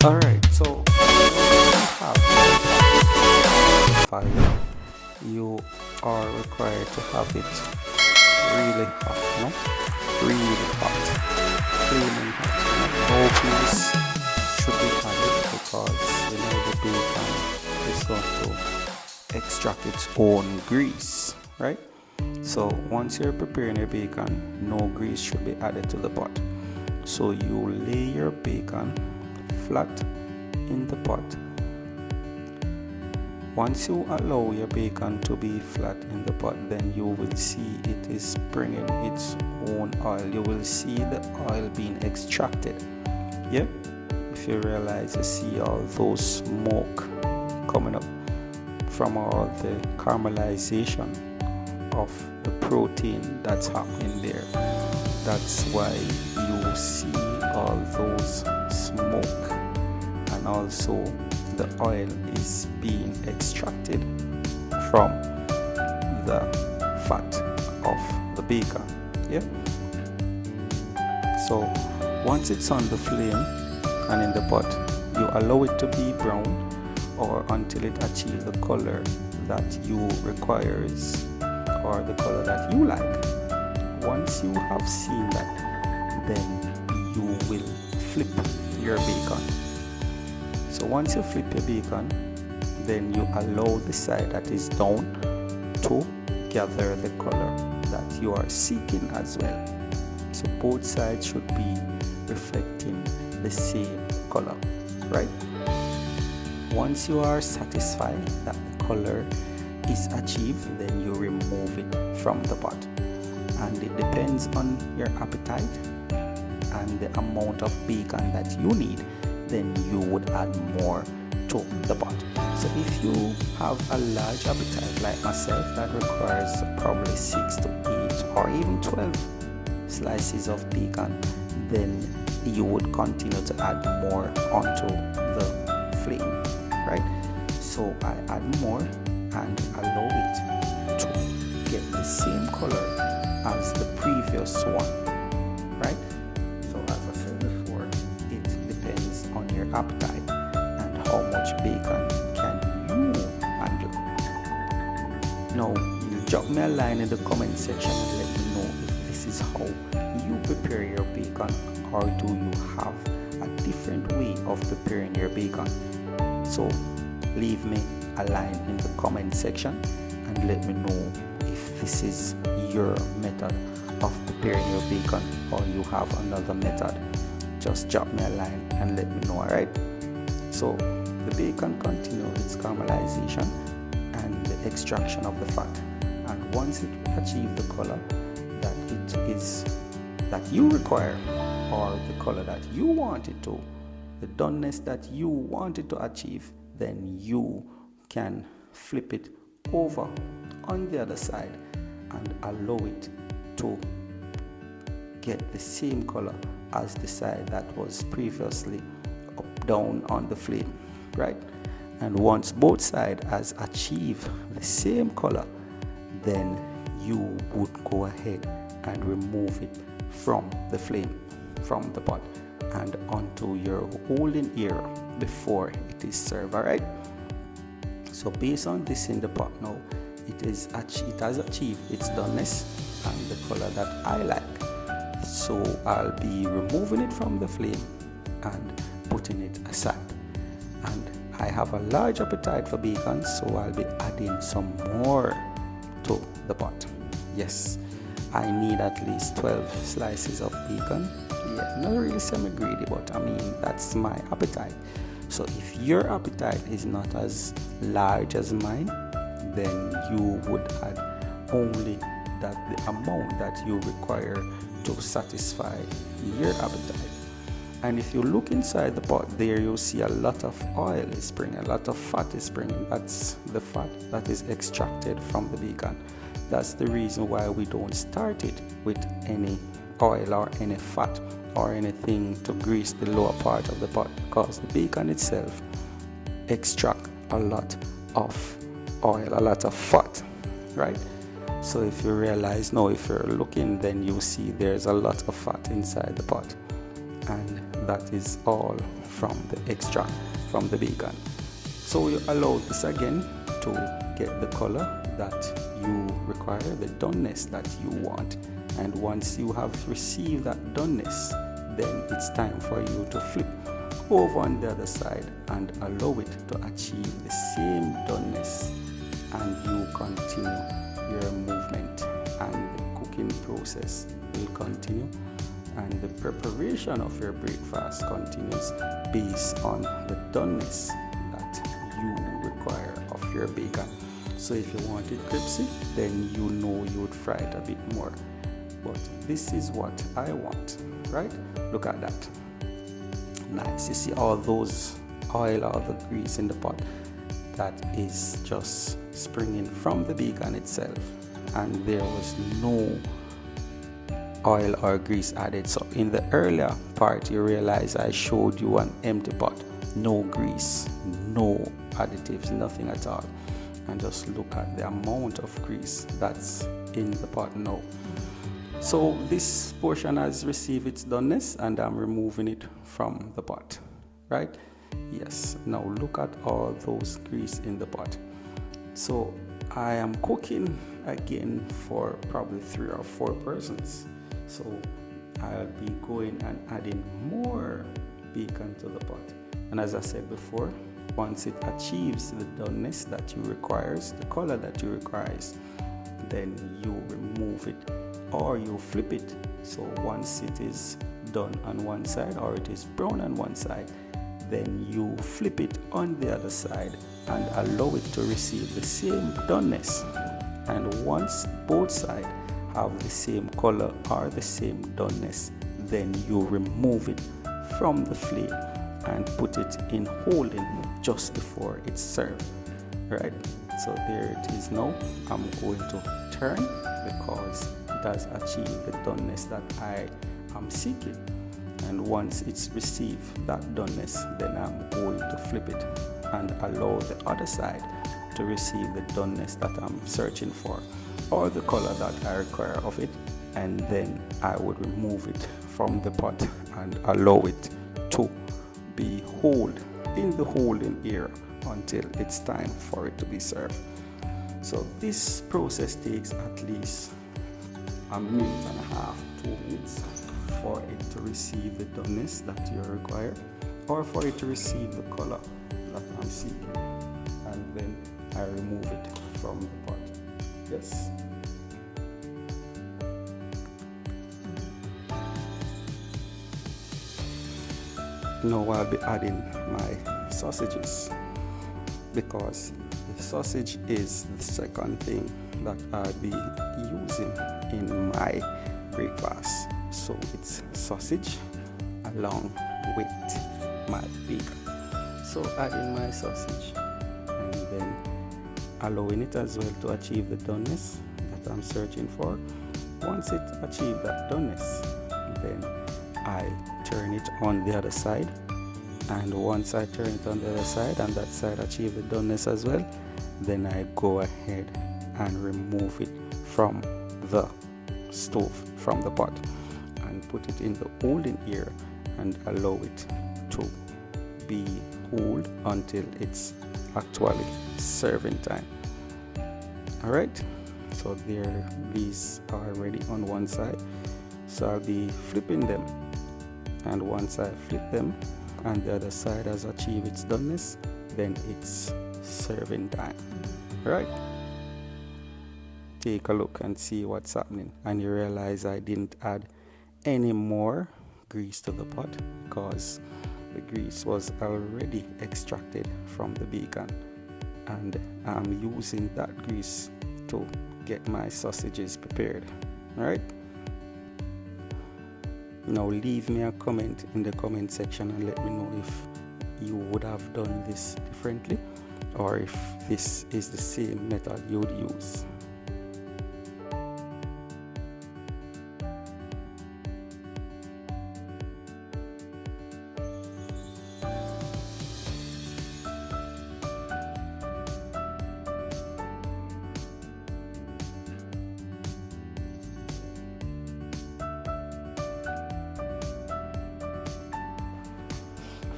Alright, so once you have the fire, you are required to have it really hot, really hot, flaming hot. No grease should be added because the bacon is going to extract its own grease, right? So once you're preparing your bacon, no grease should be added to the pot. So you lay your bacon flat in the pot. Once you allow your bacon to be flat in the pot, then you will see it is bringing its own oil. You will see the oil being extracted. Yeah, if you realize, you see all those smoke coming up from all the caramelization of the protein that's happening there. That's why you see all those smoke, and also the oil is being extracted from the fat of the bacon. Yeah, so once it's on the flame and in the pot, you allow it to be brown or until it achieves the color that you requires or the color that you like. Once you have seen that, then you will flip your bacon. So once you flip your bacon, then you allow the side that is down to gather the color that you are seeking as well. So both sides should be reflecting the same color, right? Once you are satisfied that the color is achieved, then you remove it from the pot. And it depends on your appetite and the amount of bacon that you need, then you would add more to the pot. So if you have a large appetite like myself that requires probably 6 to 8 or even 12 slices of bacon, then you would continue to add more onto the flame, right? So I add more and allow it to get the same color as the previous one, right? So as I said before, it depends on your appetite and how much bacon can you handle. Now, you drop me a line in the comment section and let me know if this is how you prepare your bacon, or do you have a different way of preparing your bacon. So leave me a line in the comment section and let me know if this is your method of preparing your bacon or you have another method. Just drop me a line and let me know. Alright, so the bacon continues its caramelization and the extraction of the fat, and once it achieves the color that you require, or the color that you want it to, the doneness that you want it to achieve, then you can flip it over on the other side and allow it to get the same color as the side that was previously up down on the flame, right? And once both sides has achieved the same color, then you would go ahead and remove it from the flame, from the pot, and onto your holding area before it is served. All right, so based on this in the pot now, it has achieved its doneness and the color that I like. So I'll be removing it from the flame and putting it aside. And I have a large appetite for bacon, so I'll be adding some more to the pot. Yes, I need at least 12 slices of bacon. Yeah, not really semi-greedy, but I mean, that's my appetite. So if your appetite is not as large as mine, then you would add only the amount that you require to satisfy your appetite. And if you look inside the pot, there you'll see a lot of oil is springing, a lot of fat is springing. That's the fat that is extracted from the bacon. That's the reason why we don't start it with any oil or any fat or anything to grease the lower part of the pot, because the bacon itself extract a lot of oil, a lot of fat, right? So if you realize now, if you're looking, then you see there's a lot of fat inside the pot, and that is all from the extract from the bacon. So you allow this again to get the color that you require, the doneness that you want. And once you have received that doneness, then it's time for you to flip over on the other side and allow it to achieve the same doneness, and you continue your movement, and the cooking process will continue, and the preparation of your breakfast continues based on the doneness that you require of your bacon. So if you want it crispy, then you know you would fry it a bit more. But this is what I want, right? Look at that. Nice. You see all those oil, all the grease in the pot, that is just springing from the bacon itself, and there was no oil or grease added. So in the earlier part, you realize I showed you an empty pot, no grease, no additives, nothing at all. And just look at the amount of grease that's in the pot now. So this portion has received its doneness, and I'm removing it from the pot, right? Yes. Now look at all those grease in the pot. So I am cooking again for probably 3 or 4 persons. So I'll be going and adding more bacon to the pot. And as I said before, once it achieves the doneness that you requires, the color that you requires, then you remove it or you flip it. So once it is done on one side, or it is brown on one side, then you flip it on the other side and allow it to receive the same doneness. And once both sides have the same color or the same doneness, then you remove it from the flame and put it in holding just before it's served, right? So there it is now. I'm going to turn because it has achieved the doneness that I am seeking. And once it's received that doneness, then I'm going to flip it and allow the other side to receive the doneness that I'm searching for, or the color that I require of it. And then I would remove it from the pot and allow it to be held in the holding area until it's time for it to be served. So this process takes at least a minute and a half, 2 minutes, for it to receive the doneness that you require, or for it to receive the color that I'm seeking. And then I remove it from the pot. Yes. Now I'll be adding my sausages, because the sausage is the second thing that I'll be using in my breakfast. So it's sausage along with my bacon. So adding my sausage and then allowing it as well to achieve the doneness that I'm searching for. Once it achieves that doneness, then I turn it on the other side. And once I turn it on the other side and that side achieve the doneness as well, then I go ahead and remove it from the stove, from the pot, and put it in the holding area and allow it to be hold until it's actually serving time. Alright, so there, these are ready on one side, so I'll be flipping them, and once I flip them and the other side has achieved its doneness, then it's serving time. Right? Take a look and see what's happening, and you realize I didn't add any more grease to the pot because the grease was already extracted from the bacon, and I'm using that grease to get my sausages prepared. Alright? Now leave me a comment in the comment section and let me know if you would have done this differently, or if this is the same method you would use.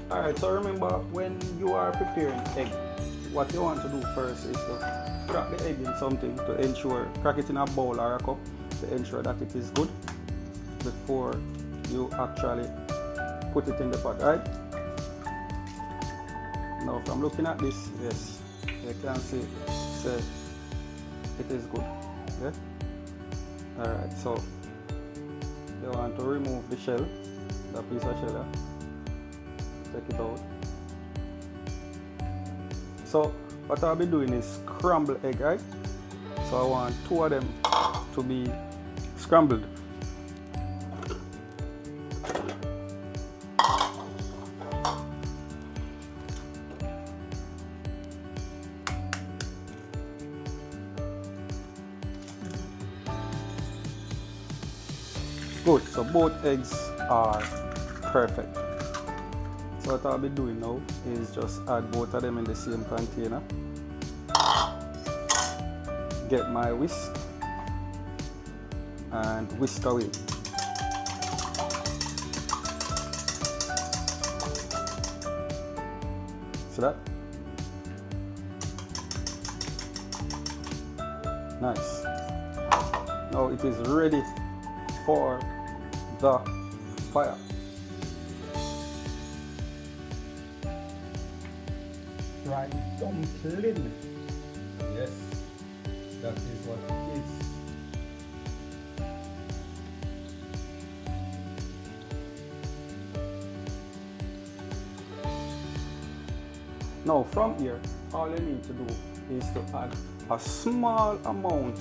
Alright, so remember, when you are preparing egg, what you want to do first is to crack the egg in something to ensure, crack it in a bowl or a cup to ensure that it is good before you actually put it in the pot, right? Now from looking at this, yes, you can see it is good. Yeah? Alright, so you want to remove the shell, the piece of shell, take it out. So what I'll be doing is scrambled egg, right? So I want 2 of them to be scrambled. Good, so both eggs are perfect. So what I'll be doing now is just add both of them in the same container. Get my whisk and whisk away. See that? Nice. Now it is ready for the fire. Fried dumpling. Yes, that is what it is. Now from here, all you need to do is to add a small amount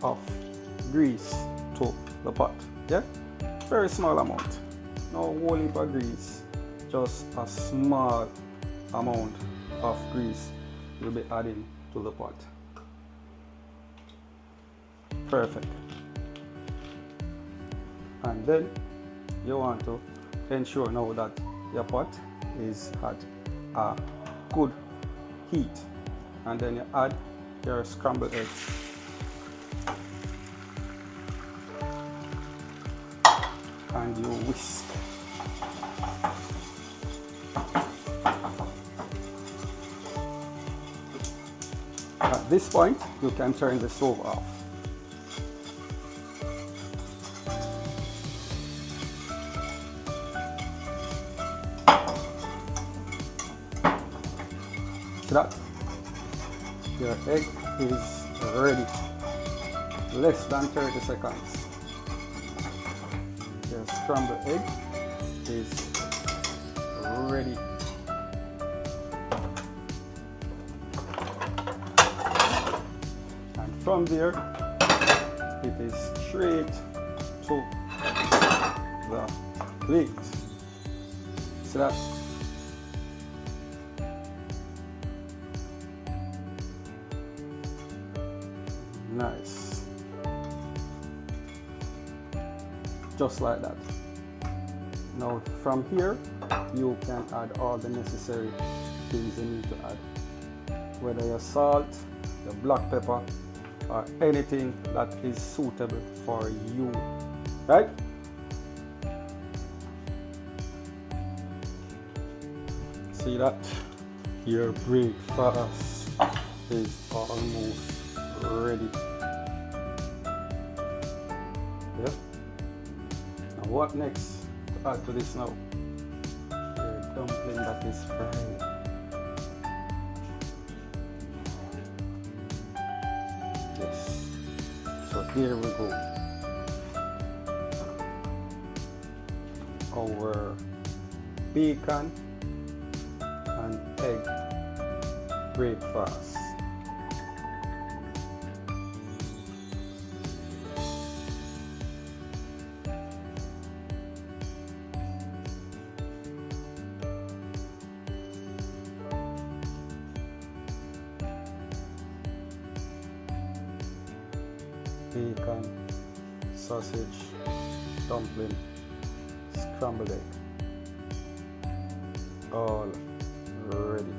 of grease to the pot. Yeah, very small amount. No whole heap of grease, just a small amount of grease you'll be adding to the pot. Perfect. And then you want to ensure now that your pot is at a good heat, and then you add your scrambled eggs. And you whisk. At this point, you can turn the stove off. See that? Your egg is ready. Less than 30 seconds. Your scrambled egg is ready. And from there, it is straight to the plate. See that? Nice. Just like that. Now from here, you can add all the necessary things you need to add. Whether your salt, your black pepper, or anything that is suitable for you. Right? See that? Your breakfast is almost ready. Yep. Now what next to add to this now? Your dumpling that is fried. Yes. So here we go. Our bacon and egg breakfast. Bacon, sausage, dumpling, scrambled egg, all ready.